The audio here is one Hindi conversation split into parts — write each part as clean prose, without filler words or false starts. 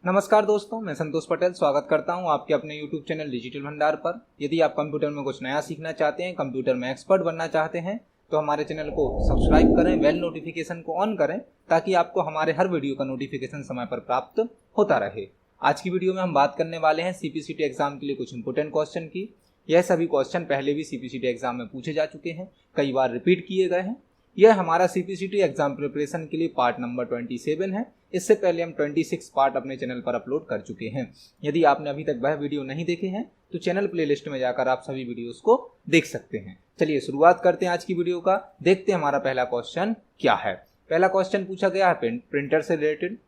नमस्कार दोस्तों, मैं संतोष पटेल स्वागत करता हूं आपके अपने YouTube चैनल डिजिटल भंडार पर। यदि आप कंप्यूटर में कुछ नया सीखना चाहते हैं, कंप्यूटर में एक्सपर्ट बनना चाहते हैं, तो हमारे चैनल को सब्सक्राइब करें, बेल नोटिफिकेशन को ऑन करें ताकि आपको हमारे हर वीडियो का नोटिफिकेशन समय पर प्राप्त होता रहे। आज की वीडियो में हम बात करने वाले हैं CPCT एग्जाम के लिए कुछ इंपोर्टेंट क्वेश्चन की। यह सभी क्वेश्चन पहले भी CPCT एग्जाम में पूछे जा चुके हैं, कई बार रिपीट किए गए हैं। यह हमारा CPCT एग्जाम प्रिपरेशन के लिए पार्ट नंबर 27 है। इससे पहले हम 26 पार्ट अपने चैनल पर अपलोड कर चुके हैं। यदि आपने अभी तक वह वीडियो नहीं देखे हैं तो चैनल प्लेलिस्ट में जाकर आप सभी वीडियोस को देख सकते हैं। चलिए शुरुआत करते हैं आज की वीडियो का। देखते हैं हमारा पहला क्वेश्चन क्या है। पहला क्वेश्चन पूछा गया है प्रिंटर से रिलेटेड।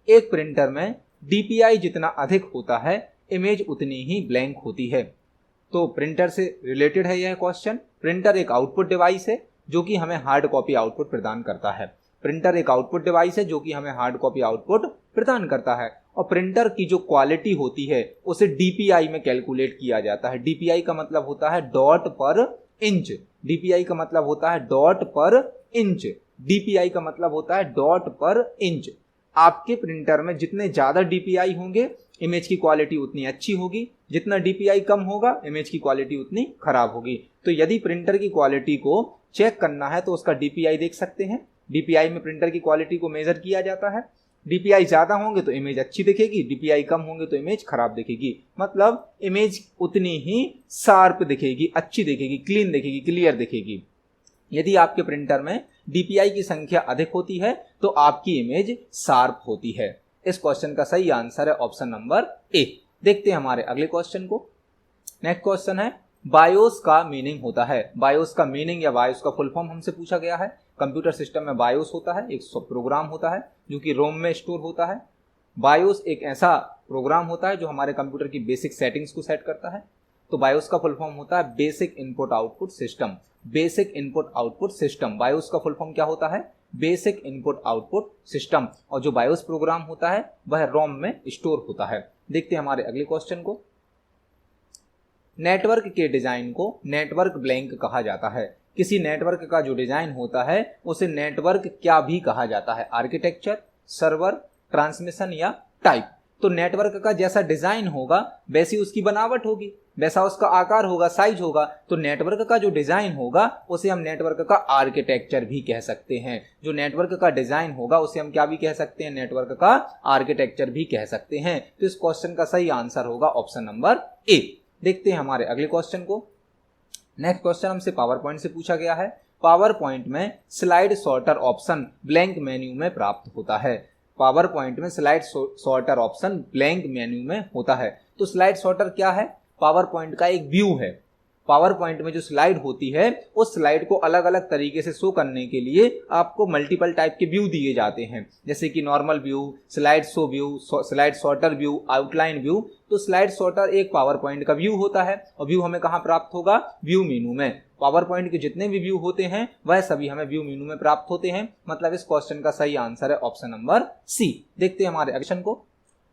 एक प्रिंटर में DPI जितना अधिक होता है, इमेज उतनी ही ब्लैंक होती है। तो प्रिंटर से रिलेटेड है यह क्वेश्चन। प्रिंटर एक आउटपुट डिवाइस है जो कि हमें हार्ड कॉपी आउटपुट प्रदान करता है। प्रिंटर एक आउटपुट डिवाइस है जो कि हमें हार्ड कॉपी आउटपुट प्रदान करता है। और प्रिंटर की जो क्वालिटी होती है उसे DPI में कैलकुलेट किया जाता है। DPI का मतलब होता है डॉट पर इंच। DPI का मतलब होता है डॉट पर इंच। DPI का मतलब होता है डॉट पर इंच। आपके प्रिंटर में जितने ज्यादा DPI होंगे, इमेज की क्वालिटी उतनी अच्छी होगी। जितना DPI कम होगा, इमेज की क्वालिटी उतनी खराब होगी। तो यदि प्रिंटर की क्वालिटी को चेक करना है तो उसका DPI देख सकते हैं। DPI में प्रिंटर की क्वालिटी को मेजर किया जाता है। DPI ज्यादा होंगे तो इमेज अच्छी दिखेगी, DPI कम होंगे तो इमेज खराब दिखेगी। मतलब इमेज उतनी ही शार्प दिखेगी, अच्छी दिखेगी, क्लीन दिखेगी, क्लियर दिखेगी। यदि आपके प्रिंटर में DPI की संख्या अधिक होती है तो आपकी इमेज शार्प होती है। इस क्वेश्चन का सही आंसर है ऑप्शन नंबर ए। देखते हैं हमारे अगले क्वेश्चन को। नेक्स्ट क्वेश्चन है बायोस का मीनिंग होता है। बायोस का मीनिंग या बायोस का फुल फॉर्म हमसे पूछा गया है। कंप्यूटर सिस्टम में बायोस होता है, एक प्रोग्राम होता है जो कि रोम में स्टोर होता है। बायोस एक ऐसा प्रोग्राम होता है जो हमारे कंप्यूटर की बेसिक सेटिंग्स को सेट करता है। तो बायोस का फुल फॉर्म होता है basic input output system. Basic input output system, BIOS का फुल फॉर्म क्या होता है? Basic input output system. और जो बायोस प्रोग्राम होता है वह रोम में स्टोर होता है। देखते हैं हमारे अगले क्वेश्चन को। नेटवर्क के डिजाइन को नेटवर्क ब्लैंक कहा जाता है। किसी नेटवर्क का जो डिजाइन होता है उसे नेटवर्क क्या भी कहा जाता है? आर्किटेक्चर, सर्वर, ट्रांसमिशन या टाइप। तो नेटवर्क का जैसा डिजाइन होगा वैसी उसकी बनावट होगी, वैसा उसका आकार होगा, साइज होगा। तो नेटवर्क का जो डिजाइन होगा उसे हम नेटवर्क का आर्किटेक्चर भी कह सकते हैं। जो नेटवर्क का डिजाइन होगा उसे हम क्या भी कह सकते हैं? नेटवर्क का आर्किटेक्चर भी कह सकते हैं। तो इस क्वेश्चन का सही आंसर होगा ऑप्शन नंबर ए। देखते हैं हमारे अगले क्वेश्चन को। नेक्स्ट क्वेश्चन हमसे पावर पॉइंट से पूछा गया है। पावर पॉइंट में slide sorter option blank menu में प्राप्त होता है। पावर पॉइंट में slide sorter option blank menu में होता है। तो स्लाइड सॉर्टर क्या है? पावर पॉइंट का एक व्यू है। पावर पॉइंट में जो स्लाइड होती है उस स्लाइड को अलग अलग तरीके से शो करने के लिए आपको मल्टीपल टाइप के व्यू दिए जाते हैं, जैसे कि normal view, slide show view, slide sorter view, outline view. तो स्लाइड सॉर्टर एक पावर पॉइंट का व्यू होता है और व्यू हमें कहाँ प्राप्त होगा? व्यू मेनू में। पावर पॉइंट के जितने भी व्यू होते हैं वह सभी हमें व्यू मेनू में प्राप्त होते हैं। मतलब इस क्वेश्चन का सही आंसर है ऑप्शन नंबर सी। देखते हैं हमारे क्वेश्चन को।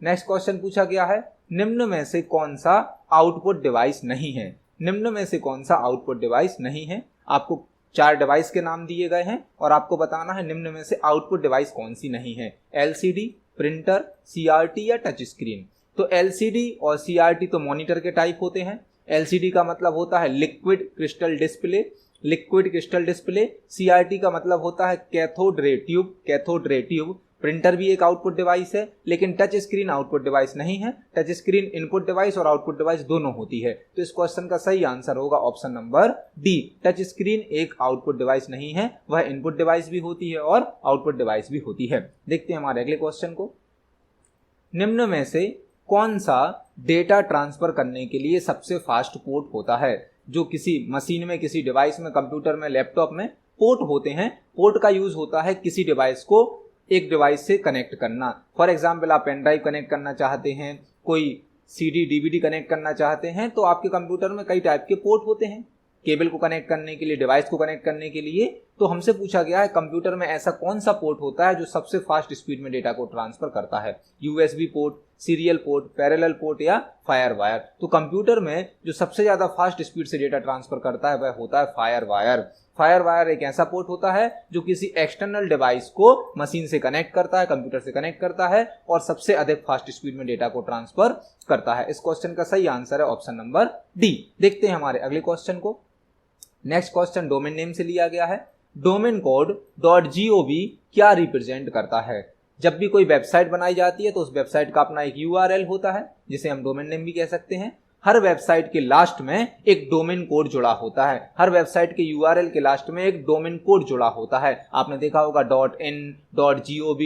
नेक्स्ट क्वेश्चन पूछा गया है निम्न में से कौन सा आउटपुट डिवाइस नहीं है? निम्न में से कौन सा आउटपुट डिवाइस नहीं है? आपको 4 डिवाइस के नाम दिए गए हैं और आपको बताना है निम्न में से आउटपुट डिवाइस कौन सी नहीं है। LCD, प्रिंटर, CRT या टच स्क्रीन। तो LCD और CRT तो मॉनिटर के टाइप होते हैं। LCD का मतलब होता है liquid crystal display, liquid crystal display. CRT का मतलब होता है cathode ray tube, cathode ray tube. Printer भी एक आउटपुट डिवाइस है, लेकिन टच स्क्रीन आउटपुट डिवाइस नहीं है। टच स्क्रीन इनपुट डिवाइस और आउटपुट डिवाइस दोनों होती है। तो इस क्वेश्चन का सही आंसर होगा option number D. Touch screen एक आउटपुट डिवाइस नहीं है, वह इनपुट डिवाइस भी होती है और आउटपुट डिवाइस भी होती है। देखते हैं हमारे अगले क्वेश्चन को। निम्न में से कौन सा डेटा ट्रांसफर करने के लिए सबसे फास्ट पोर्ट होता है? जो किसी मशीन में, किसी डिवाइस में, कंप्यूटर में, लैपटॉप में पोर्ट होते हैं। पोर्ट का यूज होता है किसी डिवाइस को एक डिवाइस से कनेक्ट करना। फॉर एग्जाम्पल आप पेन ड्राइव कनेक्ट करना चाहते हैं, कोई CD DVD कनेक्ट करना चाहते हैं, तो आपके कंप्यूटर में कई टाइप के पोर्ट होते हैं। केबल को कनेक्ट करने के लिए, डिवाइस को कनेक्ट करने के लिए। तो हमसे पूछा गया है कंप्यूटर में ऐसा कौन सा पोर्ट होता है जो सबसे फास्ट स्पीड में डेटा को ट्रांसफर करता है? USB port, serial port, parallel port या फायर वायर। तो कंप्यूटर में जो सबसे ज्यादा फास्ट स्पीड से डेटा ट्रांसफर करता है वह होता है फायर वायर। फायर वायर एक ऐसा पोर्ट होता है जो किसी एक्सटर्नल डिवाइस को मशीन से कनेक्ट करता है, कंप्यूटर से कनेक्ट करता है और सबसे अधिक फास्ट स्पीड में डेटा को ट्रांसफर करता है। इस क्वेश्चन का सही आंसर है ऑप्शन नंबर डी। देखते हैं हमारे अगले क्वेश्चन को। नेक्स्ट क्वेश्चन डोमेन नेम से लिया गया है। डोमेन कोड .gov क्या रिप्रेजेंट करता है? जब भी कोई वेबसाइट बनाई जाती है तो उस वेबसाइट का अपना एक URL होता है जिसे हम डोमेन नेम भी कह सकते हैं। हर वेबसाइट के लास्ट में एक डोमेन कोड जुड़ा होता है। हर वेबसाइट के URL के लास्ट में एक डोमेन कोड जुड़ा होता है। आपने देखा होगा .in, .gov,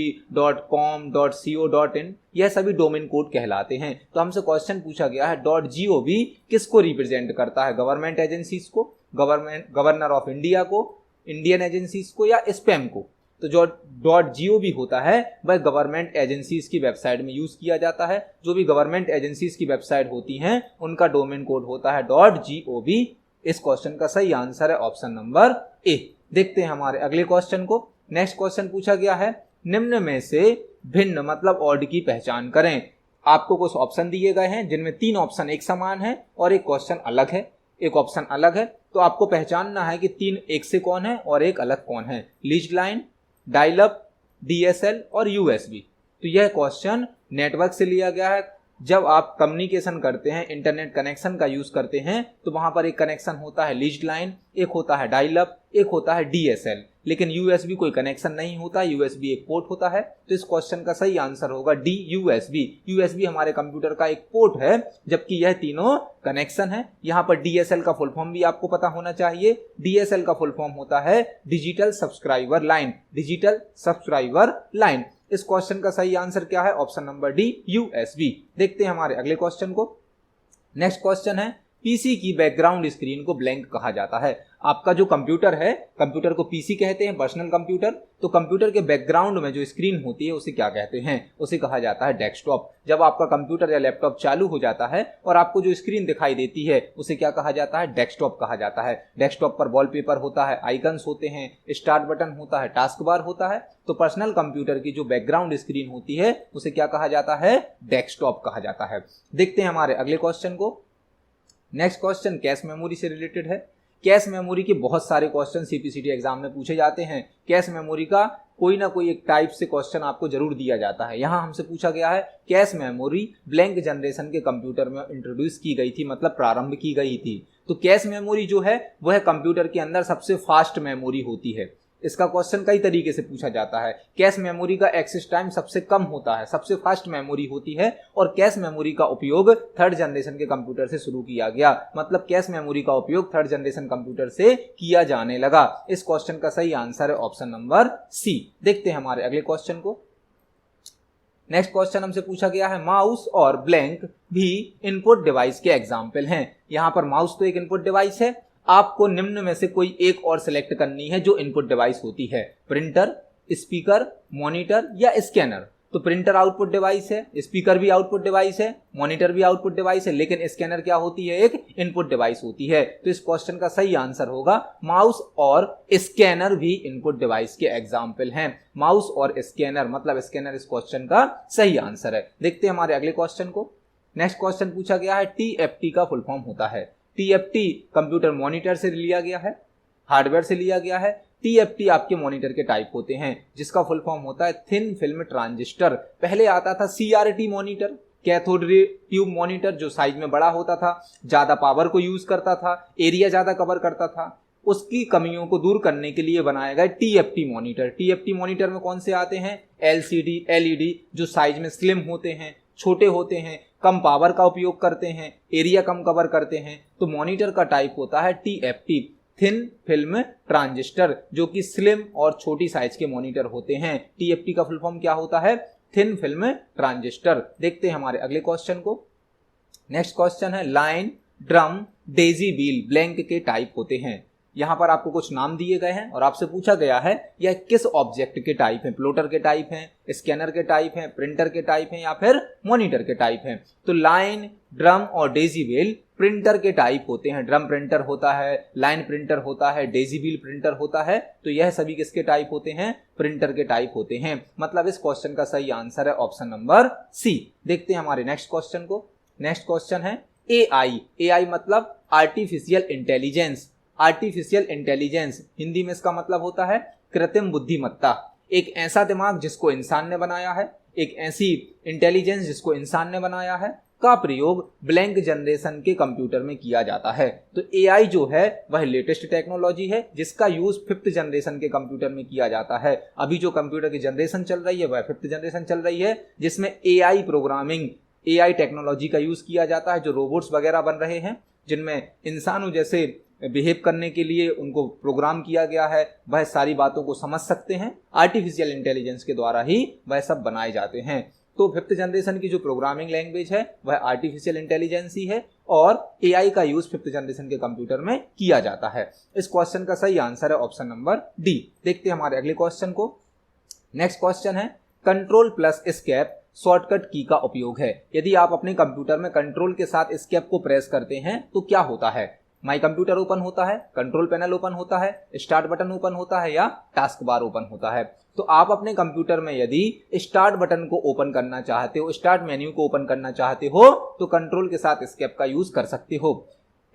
.com, .co.in, यह सभी डोमेन कोड कहलाते हैं। तो हमसे क्वेश्चन पूछा गया है .gov किसको रिप्रेजेंट करता है? गवर्नमेंट एजेंसीज को, गवर्नर ऑफ इंडिया को, इंडियन एजेंसीज को या स्पैम को? तो जो .gov होता है वह गवर्नमेंट एजेंसीज की वेबसाइट में यूज किया जाता है। जो भी गवर्नमेंट एजेंसीज की वेबसाइट होती हैं उनका डोमेन कोड होता है .gov। इस क्वेश्चन का सही आंसर है ऑप्शन नंबर ए। देखते हैं हमारे अगले क्वेश्चन को। नेक्स्ट क्वेश्चन पूछा गया है निम्न में से भिन्न मतलब ऑड की पहचान करें। आपको कुछ ऑप्शन दिए गए हैं जिनमें 3 ऑप्शन एक समान है और एक क्वेश्चन अलग है, एक ऑप्शन अलग है। तो आपको पहचानना है कि 3 एक से कौन है और एक अलग कौन है। Leased line, dial up, DSL और USB। तो यह क्वेश्चन नेटवर्क से लिया गया है। जब आप कम्युनिकेशन करते हैं, इंटरनेट कनेक्शन का यूज करते हैं तो वहां पर एक कनेक्शन होता है लीज्ड लाइन, एक होता है डायल अप, एक होता है DSL, लेकिन USB कोई कनेक्शन नहीं होता। USB एक पोर्ट होता है। तो इस क्वेश्चन का सही आंसर होगा डी, USB। USB हमारे कंप्यूटर का एक पोर्ट है जबकि यह तीनों कनेक्शन है। यहाँ पर DSL का फुल फॉर्म भी आपको पता होना चाहिए। DSL का फुल फॉर्म होता है digital subscriber line, digital subscriber line. इस क्वेश्चन का सही आंसर क्या है? Option number D, USB। देखते हैं हमारे अगले क्वेश्चन को। नेक्स्ट क्वेश्चन है पीसी की बैकग्राउंड स्क्रीन को ब्लैंक कहा जाता है। आपका जो कंप्यूटर है, कंप्यूटर को पीसी कहते हैं, पर्सनल कंप्यूटर। तो कंप्यूटर के बैकग्राउंड में जो स्क्रीन होती है उसे क्या कहते हैं? उसे कहा जाता है डेस्कटॉप। जब आपका कंप्यूटर या लैपटॉप चालू हो जाता है और आपको जो स्क्रीन दिखाई देती है उसे क्या कहा जाता है? डेस्कटॉप कहा जाता है। डेस्कटॉप पर वॉलपेपर होता है, आइकन्स होते हैं, स्टार्ट बटन होता है, टास्क बार होता है। तो पर्सनल कंप्यूटर की जो बैकग्राउंड स्क्रीन होती है उसे क्या कहा जाता है? डेस्कटॉप कहा जाता है। देखते हैं हमारे अगले क्वेश्चन को। नेक्स्ट क्वेश्चन कैश मेमोरी से रिलेटेड है। कैश मेमोरी के बहुत सारे क्वेश्चन CPCT एग्जाम में पूछे जाते हैं। कैश मेमोरी का कोई ना कोई एक टाइप से क्वेश्चन आपको जरूर दिया जाता है। यहाँ हमसे पूछा गया है कैश मेमोरी ब्लैंक जनरेशन के कंप्यूटर में इंट्रोड्यूस की गई थी, मतलब प्रारंभ की गई थी। तो कैश मेमोरी जो है वह कंप्यूटर के अंदर सबसे फास्ट मेमोरी होती है। इसका क्वेश्चन कई तरीके से पूछा जाता है। कैश मेमोरी का एक्सेस टाइम सबसे कम होता है, सबसे फास्ट मेमोरी होती है और कैश मेमोरी का उपयोग 3rd जनरेशन के कंप्यूटर से शुरू किया गया, मतलब कैश मेमोरी का उपयोग 3rd जनरेशन कंप्यूटर से किया जाने लगा। इस क्वेश्चन का सही आंसर है ऑप्शन नंबर सी। देखते हैं हमारे अगले क्वेश्चन को। नेक्स्ट क्वेश्चन हमसे पूछा गया है माउस और ब्लैंक भी इनपुट डिवाइस के एग्जाम्पल हैं। यहाँ पर माउस तो एक इनपुट डिवाइस है। आपको निम्न में से कोई एक और सिलेक्ट करनी है जो इनपुट डिवाइस होती है। प्रिंटर, स्पीकर, मॉनिटर या स्कैनर। तो प्रिंटर आउटपुट डिवाइस है, स्पीकर भी आउटपुट डिवाइस है, मॉनिटर भी आउटपुट डिवाइस है, लेकिन स्कैनर क्या होती है? एक इनपुट डिवाइस होती है। तो इस क्वेश्चन का सही आंसर होगा माउस और स्कैनर भी इनपुट डिवाइस के एग्जाम्पल हैं। माउस और स्कैनर, मतलब स्कैनर इस क्वेश्चन का सही आंसर है। देखते हैं हमारे अगले क्वेश्चन को। नेक्स्ट क्वेश्चन पूछा गया है TFT का फुल फॉर्म होता है। TFT कंप्यूटर मॉनिटर से लिया गया है, हार्डवेयर से लिया गया है। TFT आपके मॉनिटर के टाइप होते हैं जिसका फुल फॉर्म होता है थिन फिल्म ट्रांजिस्टर। पहले आता था CRT monitor, cathode ray tube monitor, जो साइज में बड़ा होता था, ज्यादा पावर को यूज करता था, एरिया ज्यादा कवर करता था। उसकी कमियों को दूर करने के लिए बनाया गया TFT मॉनिटर। TFT मॉनिटर में कौन से आते हैं? LCD, LED, जो साइज में स्लिम होते हैं, छोटे होते हैं, कम पावर का उपयोग करते हैं, एरिया कम कवर करते हैं। तो मॉनिटर का टाइप होता है TFT, थिन फिल्म ट्रांजिस्टर, जो कि स्लिम और छोटी साइज के मॉनिटर होते हैं। TFT का फुल फॉर्म क्या होता है? Thin film transistor. देखते हैं हमारे अगले क्वेश्चन को। नेक्स्ट क्वेश्चन है line, drum, Daisy wheel blank के टाइप होते हैं। यहाँ पर आपको कुछ नाम दिए गए हैं और आपसे पूछा गया है यह किस ऑब्जेक्ट के टाइप हैं? प्लॉटर के टाइप हैं, स्कैनर के टाइप हैं, प्रिंटर के टाइप हैं या फिर मॉनिटर के टाइप हैं? तो लाइन, ड्रम और डेजी व्हील प्रिंटर के टाइप होते हैं। ड्रम प्रिंटर होता है, लाइन प्रिंटर होता है, डेजी व्हील प्रिंटर होता है। तो यह सभी किसके टाइप होते हैं? प्रिंटर के टाइप होते हैं। मतलब इस क्वेश्चन का सही आंसर है ऑप्शन नंबर सी। देखते हैं हमारे नेक्स्ट क्वेश्चन को। नेक्स्ट क्वेश्चन है AI। AI मतलब artificial intelligence. Artificial intelligence, Hindi में इसका मतलब होता है कृत्रिम बुद्धिमत्ता। एक ऐसा दिमाग जिसको इंसान ने बनाया है, एक ऐसी इंटेलिजेंस जिसको इंसान ने बनाया है, का प्रयोग ब्लैंक जनरेशन के कंप्यूटर में किया जाता है। तो एआई जो है वह लेटेस्ट टेक्नोलॉजी है जिसका यूज 5th जनरेशन के कंप्यूटर में किया जाता है। अभी जो कंप्यूटर की जनरेशन चल रही है वह 5th जनरेशन चल रही है, जिसमें एआई प्रोग्रामिंग, एआई टेक्नोलॉजी का यूज किया जाता है। जो रोबोट्स वगैरह बन रहे हैं जिनमें इंसानों जैसे बिहेव करने के लिए उनको प्रोग्राम किया गया है, वह सारी बातों को समझ सकते हैं, आर्टिफिशियल इंटेलिजेंस के द्वारा ही वह सब बनाए जाते हैं। तो 5th जनरेशन की जो प्रोग्रामिंग लैंग्वेज है वह आर्टिफिशियल इंटेलिजेंस ही है और एआई का यूज 5th जनरेशन के कंप्यूटर में किया जाता है। इस क्वेश्चन का सही आंसर है ऑप्शन नंबर डी। देखते हैं हमारे अगले क्वेश्चन को। नेक्स्ट क्वेश्चन है कंट्रोल प्लस एस्केप शॉर्टकट की का उपयोग है। यदि आप अपने कंप्यूटर में कंट्रोल के साथ एस्केप को प्रेस करते हैं तो क्या होता है? माई कंप्यूटर ओपन होता है, कंट्रोल पैनल ओपन होता है, स्टार्ट बटन ओपन होता है या टास्क बार ओपन होता है। तो आप अपने कंप्यूटर में यदि स्टार्ट बटन को ओपन करना चाहते हो, स्टार्ट मेन्यू को ओपन करना चाहते हो तो कंट्रोल के साथ एस्केप का यूज कर सकते हो।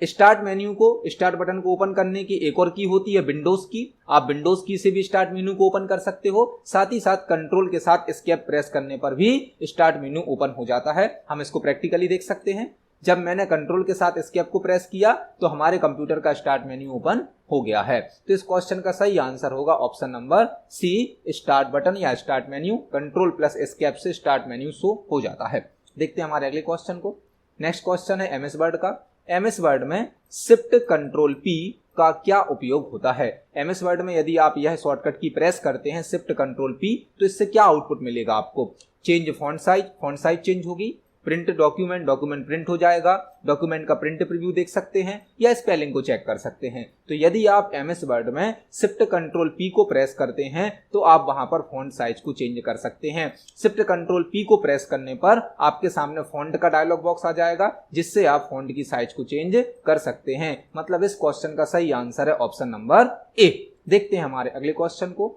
स्टार्ट मेन्यू को, स्टार्ट बटन को ओपन करने की एक और की होती है विंडोज की। आप विंडोज की से भी स्टार्ट मेन्यू को ओपन कर सकते हो। साथ ही साथ कंट्रोल के साथ एस्केप प्रेस करने पर भी स्टार्ट मेन्यू ओपन हो जाता है। हम इसको प्रैक्टिकली देख सकते हैं। जब मैंने कंट्रोल के साथ एस्केप को प्रेस किया तो हमारे कंप्यूटर का स्टार्ट मेन्यू ओपन हो गया है। तो इस क्वेश्चन का सही आंसर होगा option number C, start button या start menu. Control plus escape से स्टार्ट मेन्यू शो हो जाता है। देखते हैं हमारे अगले क्वेश्चन को। नेक्स्ट क्वेश्चन है एमएस वर्ड का। एमएस वर्ड में शिफ्ट कंट्रोल पी का क्या उपयोग होता है? एमएस वर्ड में यदि आप यह शॉर्टकट की प्रेस करते हैं शिफ्ट कंट्रोल पी तो इससे क्या आउटपुट मिलेगा आपको? चेंज फॉन्ट साइज चेंज होगी, प्रिंट डॉक्यूमेंट, डॉक्यूमेंट प्रिंट हो जाएगा, डॉक्यूमेंट का प्रिंट प्रीव्यू देख सकते हैं या स्पेलिंग को चेक कर सकते हैं। तो यदि आप एमएस वर्ड में शिफ्ट कंट्रोल पी को प्रेस करते हैं तो आप वहां पर फॉन्ट साइज को चेंज कर सकते हैं। शिफ्ट कंट्रोल पी को प्रेस करने पर आपके सामने फॉन्ट का डायलॉग बॉक्स आ जाएगा जिससे आप फॉन्ट की साइज को चेंज कर सकते हैं। मतलब इस क्वेश्चन का सही आंसर है ऑप्शन नंबर ए। देखते हैं हमारे अगले क्वेश्चन को।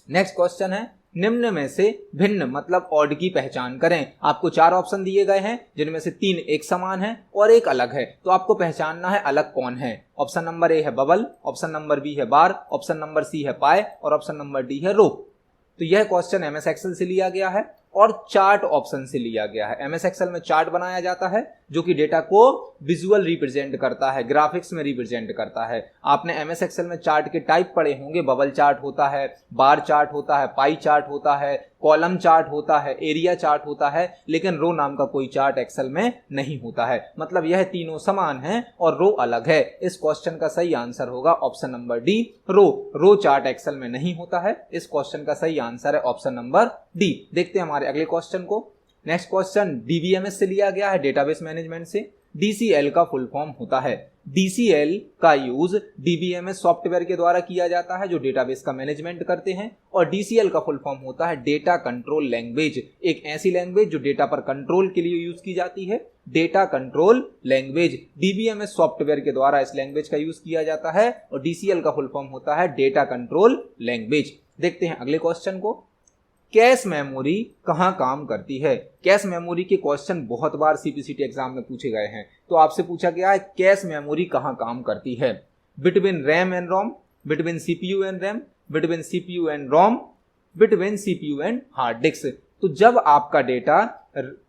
नेक्स्ट क्वेश्चन है निम्न में से भिन्न मतलब ऑड की पहचान करें। आपको 4 ऑप्शन दिए गए हैं जिनमें से 3 एक समान है और एक अलग है। तो आपको पहचानना है अलग कौन है। ऑप्शन नंबर ए है बबल, ऑप्शन नंबर बी है बार, ऑप्शन नंबर सी है पाए और ऑप्शन नंबर डी है रो। तो यह क्वेश्चन एमएस एक्सेल से लिया गया है और चार्ट ऑप्शन से लिया गया है। एमएस एक्सेल में चार्ट बनाया जाता है जो कि डेटा को विजुअल रिप्रेजेंट करता है, ग्राफिक्स में रिप्रेजेंट करता है। आपने एमएस एक्सेल में चार्ट के टाइप पढ़े होंगे, बबल चार्ट होता है, बार चार्ट होता है, पाई चार्ट होता है, कॉलम चार्ट होता है, एरिया चार्ट होता है, लेकिन रो नाम का कोई चार्ट एक्सेल में नहीं होता है। मतलब यह तीनों समान हैं और रो अलग है। इस क्वेश्चन का सही आंसर होगा ऑप्शन नंबर डी, रो चार्ट एक्सेल में नहीं होता है। इस क्वेश्चन का सही आंसर है ऑप्शन नंबर डी। देखते हैं हमारे अगले क्वेश्चन को। नेक्स्ट क्वेश्चन डीबीएमएस से लिया गया है, डेटाबेस मैनेजमेंट से। डीसीएल का फुल फॉर्म होता है। डीसीएल का यूज डीबीएमएस सॉफ्टवेयर के द्वारा किया जाता है जो डेटाबेस का मैनेजमेंट करते हैं। और डीसीएल का फुल फॉर्म होता है डेटा कंट्रोल लैंग्वेज, एक ऐसी लैंग्वेज जो डेटा पर कंट्रोल के लिए यूज की जाती है। Data control language, DBMS software के द्वारा इस लैंग्वेज का यूज किया जाता है और डीसीएल का फुल फॉर्म होता है डेटा कंट्रोल लैंग्वेज। देखते हैं अगले क्वेश्चन को। कैश मेमोरी कहाँ काम करती है? कैश मेमोरी के क्वेश्चन बहुत बार सीपीसीटी एग्जाम में पूछे गए हैं। तो आपसे पूछा गया है कैश मेमोरी कहाँ काम करती है? Between RAM and ROM, between CPU and RAM, between CPU and ROM, between CPU and hard disk. तो जब आपका डेटा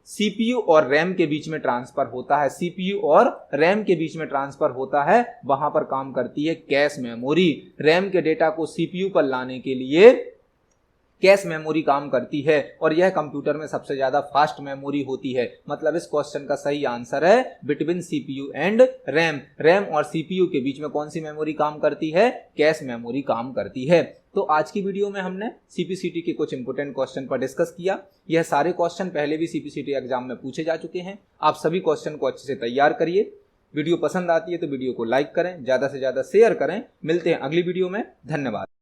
सीपीयू और रैम के बीच में ट्रांसफर होता है, सीपीयू और रैम के बीच में ट्रांसफर होता है, वहां पर काम करती है कैश मेमोरी। रैम के डेटा को सीपीयू पर लाने के लिए कैश मेमोरी काम करती है और यह कंप्यूटर में सबसे ज्यादा फास्ट मेमोरी होती है। मतलब इस क्वेश्चन का सही आंसर है between CPU and RAM. RAM और सीपीयू के बीच में कौन सी मेमोरी काम करती है? कैश मेमोरी काम करती है। तो आज की वीडियो में हमने सीपीसीटी के कुछ इंपोर्टेंट क्वेश्चन पर डिस्कस किया। यह सारे क्वेश्चन पहले भी सीपीसीटी एग्जाम में पूछे जा चुके हैं। आप सभी क्वेश्चन को अच्छे से तैयार करिए। वीडियो पसंद आती है तो वीडियो को लाइक करें, ज्यादा से ज्यादा शेयर करें। मिलते हैं अगली वीडियो में। धन्यवाद।